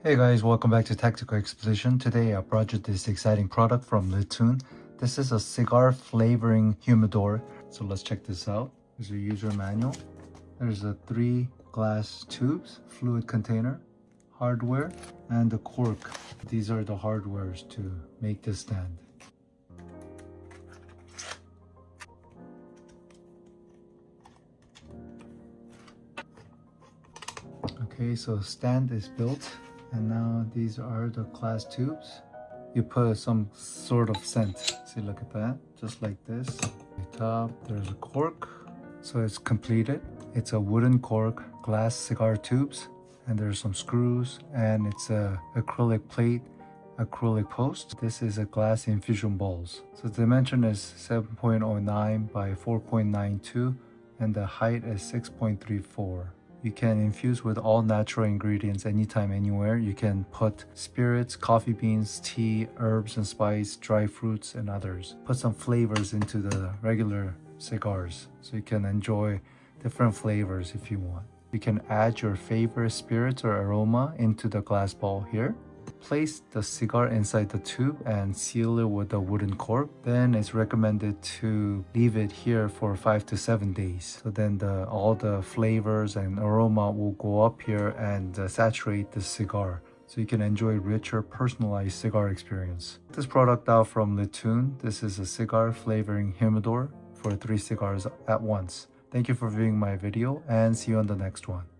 Hey guys, welcome back to Tactical Exposition. Today I brought you this exciting product from LIHTUN. This is a cigar flavoring humidor. So let's check this out. There's a user manual. There's a 3 glass tubes, fluid container, hardware, and the cork. These are the hardwares to make this stand. Okay, so stand is built. And now these are the glass tubes. You put some sort of scent. See, look at that. Just like this. At the top, there's a cork. So it's completed. It's a wooden cork, glass cigar tubes. And there's some screws. And it's a acrylic plate, acrylic post. This is a glass infusion bowls. So the dimension is 7.09 by 4.92. And the height is 6.34. You can infuse with all natural ingredients anytime, anywhere. You can put spirits, coffee beans, tea, herbs and spice, dry fruits, and others. Put some flavors into the regular cigars so you can enjoy different flavors if you want. You can add your favorite spirits or aroma into the glass bowl here. Place the cigar inside the tube and seal it with a wooden cork. Then it's recommended to leave it here for 5 to 7 days. So then all the flavors and aroma will go up here and saturate the cigar. So you can enjoy richer, personalized cigar experience. This product out from LIHTUN. This is a cigar flavoring humidor for 3 cigars at once. Thank you for viewing my video and see you on the next one.